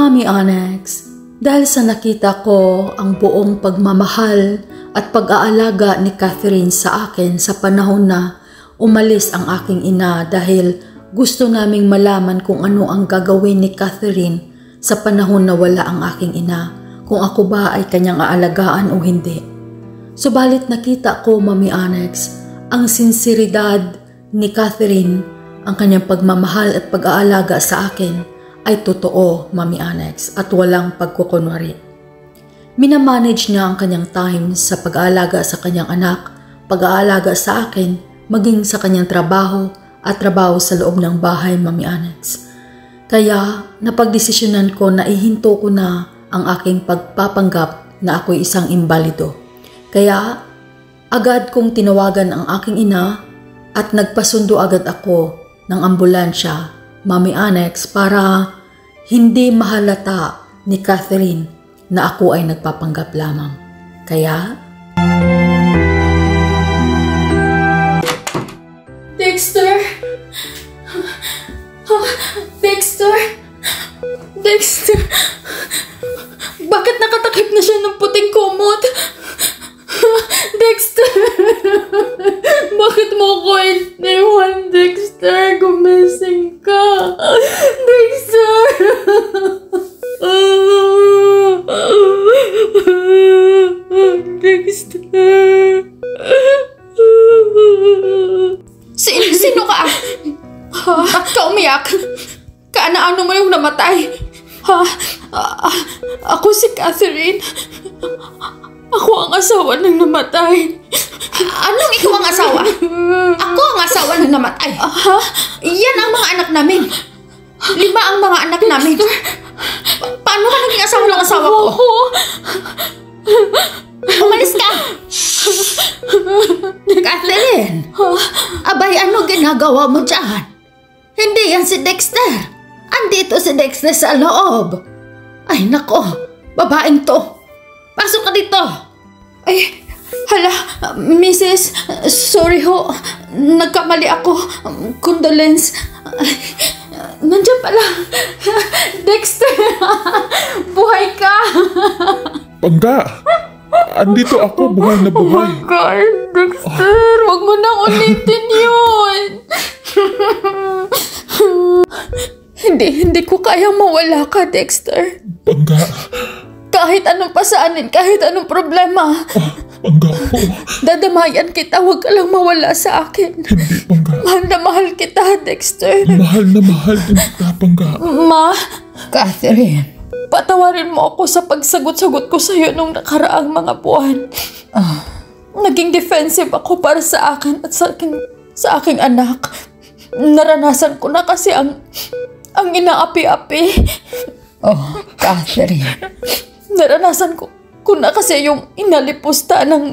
Mami Onyx, dahil sa nakita ko ang buong pagmamahal at pag-aalaga ni Catherine sa akin sa panahon na umalis ang aking ina dahil gusto naming malaman kung ano ang gagawin ni Catherine sa panahon na wala ang aking ina, kung ako ba ay kanyang aalagaan o hindi. Subalit nakita ko, Mami Onyx, ang sinseridad ni Catherine, ang kanyang pagmamahal at pag-aalaga sa akin ay totoo, Mami Onyx, at walang pagkukunwari. Minamanage niya ang kanyang time sa pag-aalaga sa kanyang anak, pag-aalaga sa akin, maging sa kanyang trabaho at trabaho sa loob ng bahay, Mami Onyx. Kaya napagdesisyonan ko na ihinto ko na ang aking pagpapanggap na ako'y isang imbalido. Kaya agad kong tinawagan ang aking ina at nagpasundo agad ako ng ambulansya, Mami Onyx, para hindi mahalata ni Catherine na ako ay nagpapanggap lamang. Kaya Dexter! Dexter! Dexter! Bakit nakatakip na siya ng puting kumot? Dexter! Bakit mo ko iniwan, Dexter? Gumising ka! Dexter! Dexter! Sino ka? Bakit ka umiyak? Kaano mo yung namatay? Ako si Catherine. Ako ang asawa ng namatay. Anong ikaw ang asawa? Ako ang asawa ng namatay. Yan ang mga anak namin. 5 ang mga anak namin. Paano ka naging asawa ng asawa ko? Umalis ka! Catherine! Abay, ano ginagawa mo dyan? Hindi yan si Dexter. Andito si Dexter sa loob. Ay nako, babaeng to. Pasok ka dito. Ay, hala, Mrs. Sorry ho. Nagkamali ako. Condolence. Nandiyan pala. Dexter, buhay ka. Pangga! Andito ako, buhay na buhay. Oh my God, Dexter, wag mo nang ulitin yun. Hindi ko kayang mawala ka, Dexter. Pangga. Kahit anong pasanin, kahit anong problema. Pangga po. Dadamayan kita, wag ka lang mawala sa akin. Hindi, Pangga. Mahal na mahal kita, Dexter. Mahal na mahal din kita, Pangga. Ma, Catherine, patawarin mo ako sa pagsagot-sagot ko sa'yo nung nakaraang mga buwan. Naging defensive ako para sa akin at sa aking anak. Naranasan ko na kasi ang inaapi-api. Oh, Catherine. Naranasan ko na kasi yung inalipusta ng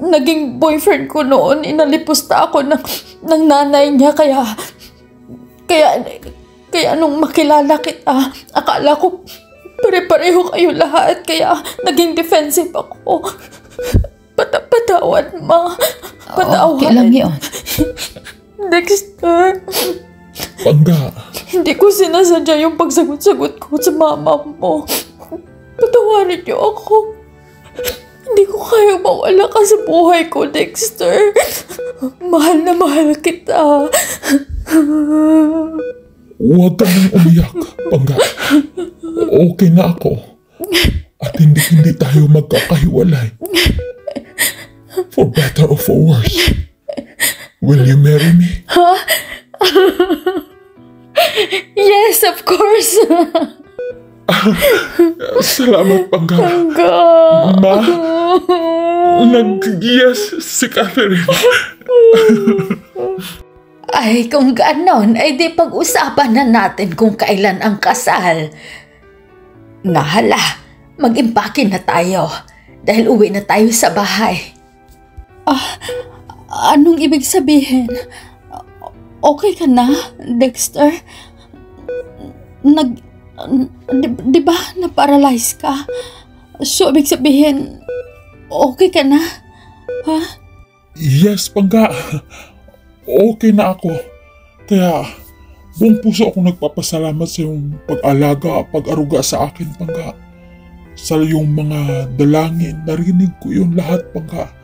naging boyfriend ko noon. Inalipusta ako ng nanay niya. Kaya nung makilala kita, akala ko pare-pareho kayo lahat. Kaya naging defensive ako. Patawad, ma. Patawad. Okay lang yun. Dexter. Pangga. Hindi ko sinasadya yung pagsagot-sagot ko sa mama mo. Patawarin niyo ako. Hindi ko kaya mawala ka sa buhay ko, Dexter. Mahal na mahal kita. Huwag ka nang umiyak, Pangga. Okay na ako. At hindi tayo magkakahiwalay. For better or for worse. Will you marry me? Huh? Yes, of course. Salamat, Pangga. Pangga. Ma, nag-yes si Catherine. Ay, kung ganon, ay di pag-usapan na natin kung kailan ang kasal. Nahala, mag-impake na tayo dahil uwi na tayo sa bahay. Anong ibig sabihin? Okay ka na, Dexter? Di ba na-paralyze ka? So, ibig sabihin, okay ka na? Ha? Yes, Pangga. Okay na ako. Kaya, Buong puso ako nagpapasalamat sa iyong pag-alaga at pag-aruga sa akin, Pangga. Sa iyong mga dalangin, narinig ko yun lahat, Pangga.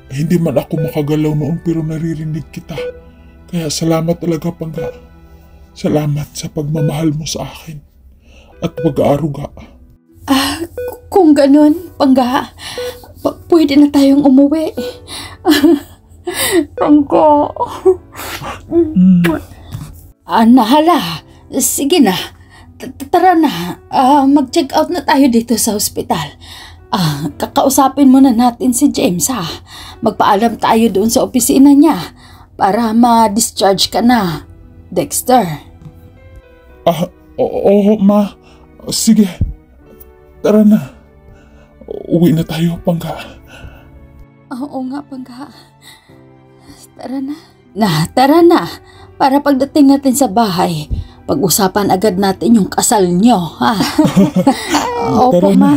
Hindi man ako makagalaw noon pero naririnig kita. Kaya salamat talaga, Pangga. Salamat sa pagmamahal mo sa akin at pag-aaruga. Kung ganun, Pangga, pwede na tayong umuwi. Pangga. Nahala. Sige na. Tara na. Mag-check out na tayo dito sa ospital. Kakausapin muna natin si James, ha. Magpaalam tayo doon sa opisina niya para ma-discharge ka na, Dexter. Oo, Ma. Sige. Tara na. Uwi na tayo, Pangga. Oo nga, Pangga. Tara na. Tara na. Para pagdating natin sa bahay, pag-usapan agad natin yung kasal nyo, ha? Opo, Ma.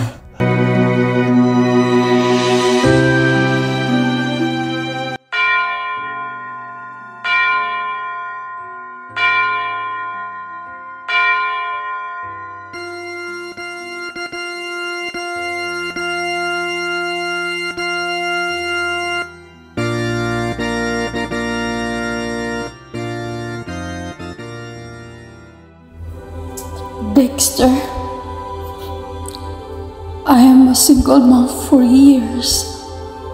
Dexter, I am a single mom for years.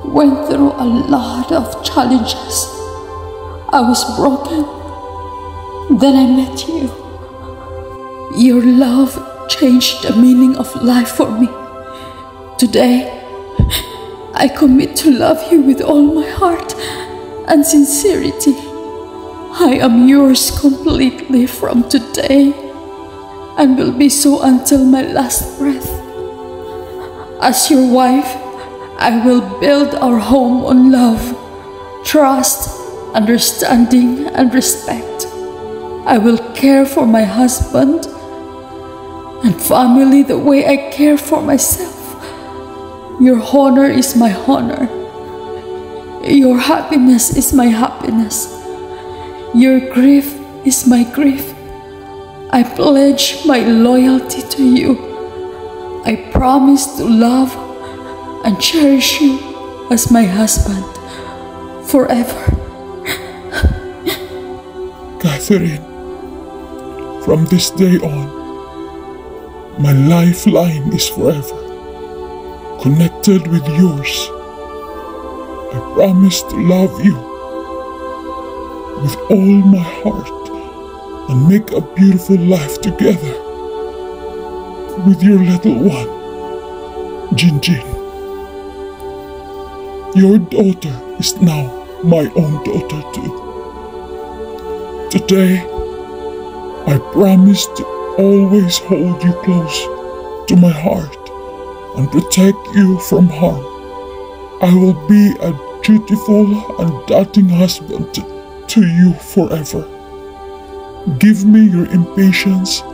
Went through a lot of challenges. I was broken. Then I met you. Your love changed the meaning of life for me. Today, I commit to love you with all my heart and sincerity. I am yours completely from today, and will be so until my last breath. As your wife, I will build our home on love, trust, understanding, and respect. I will care for my husband and family the way I care for myself. Your honor is my honor. Your happiness is my happiness. Your grief is my grief. I pledge my loyalty to you. I promise to love and cherish you as my husband forever. Catherine, from this day on, my lifeline is forever connected with yours. I promise to love you with all my heart and make a beautiful life together with your little one, Jinjin. Your daughter is now my own daughter too. Today, I promise to always hold you close to my heart and protect you from harm. I will be a dutiful and doting husband to you forever. Give me your impatience,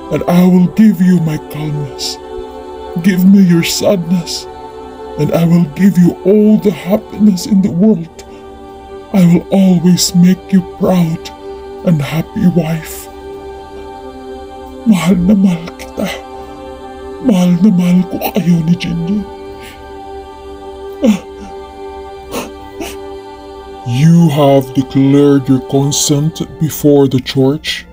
and I will give you my calmness. Give me your sadness, and I will give you all the happiness in the world. I will always make you proud and happy wife. Mahal na mahal kita. Mahal na mahal ko kayo ni Jinjin. You have declared your consent before the church.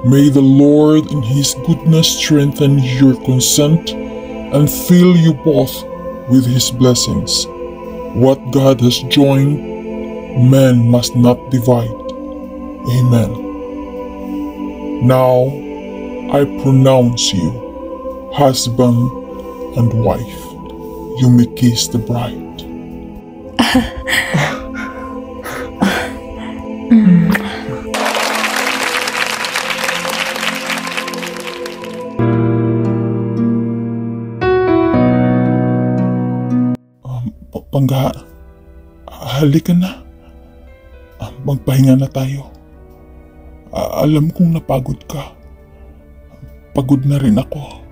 May the Lord in His goodness strengthen your consent and fill you both with His blessings. What God has joined, man must not divide. Amen. Now, I pronounce you husband and wife. You may kiss the bride. Pangga, halika na. Magpahinga na tayo. Alam kong napagod ka. Pagod na rin ako.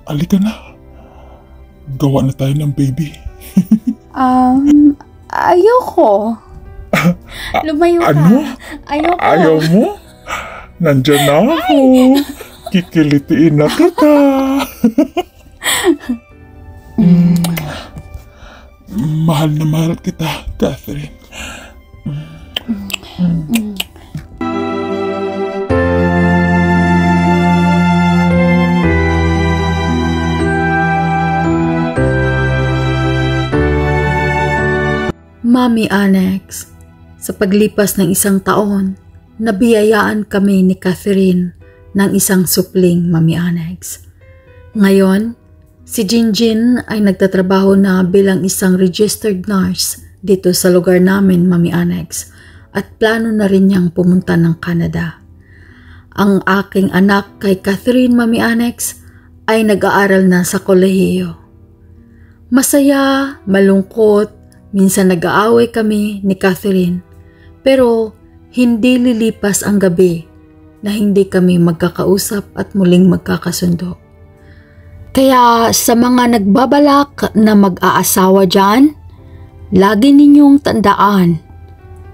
Halika na. Gawa na tayo ng baby. Ayoko. Lumayo ka. Ano? Ayoko. Ayaw mo? Nandyan na ako. Kikilitiin na kita. Mahal na mahal kita, Catherine. Mami Annex, sa paglipas ng isang taon, nabiyayaan kami ni Catherine ng isang supling, Mami Annex. Ngayon, si Jinjin ay nagtatrabaho na bilang isang registered nurse dito sa lugar namin, Mami Annex, at plano na rin niyang pumunta ng Canada. Ang aking anak kay Catherine, Mami Annex, ay nag-aaral na sa kolehiyo. Masaya, malungkot, minsan nag-aaway kami ni Catherine, pero hindi lilipas ang gabi na hindi kami magkakausap at muling magkakasundo. Kaya sa mga nagbabalak na mag-aasawa dyan, lagi ninyong tandaan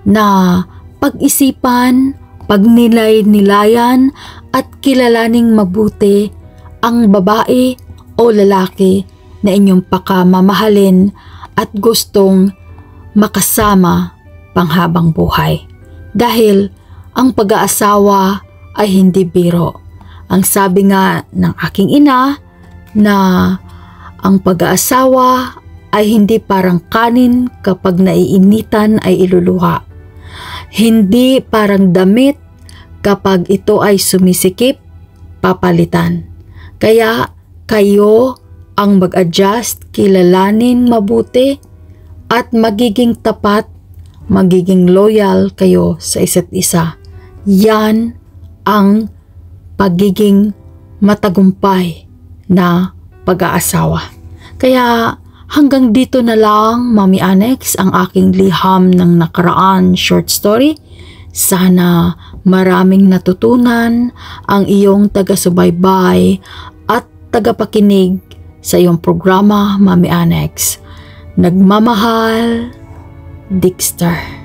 na pag-isipan, pagnilay-nilayan at kilalaning mabuti ang babae o lalaki na inyong pakamamahalin at gustong makasama panghabang buhay. Dahil ang pag-aasawa ay hindi biro. Ang sabi nga ng aking ina na ang pag-aasawa ay hindi parang kanin kapag naiinitan ay iluluha. Hindi parang damit kapag ito ay sumisikip, papalitan. Kaya kayo ang mag-adjust, kilalanin mabuti at magiging tapat, magiging loyal kayo sa isa't isa. Yan ang pagiging matagumpay na pag-aasawa. Kaya hanggang dito na lang, Mami Annex, ang aking liham ng nakaraan short story. Sana maraming natutunan ang iyong taga-subaybay at tagapakinig sa iyong programa, Mami Annex. Nagmamahal, Dexter.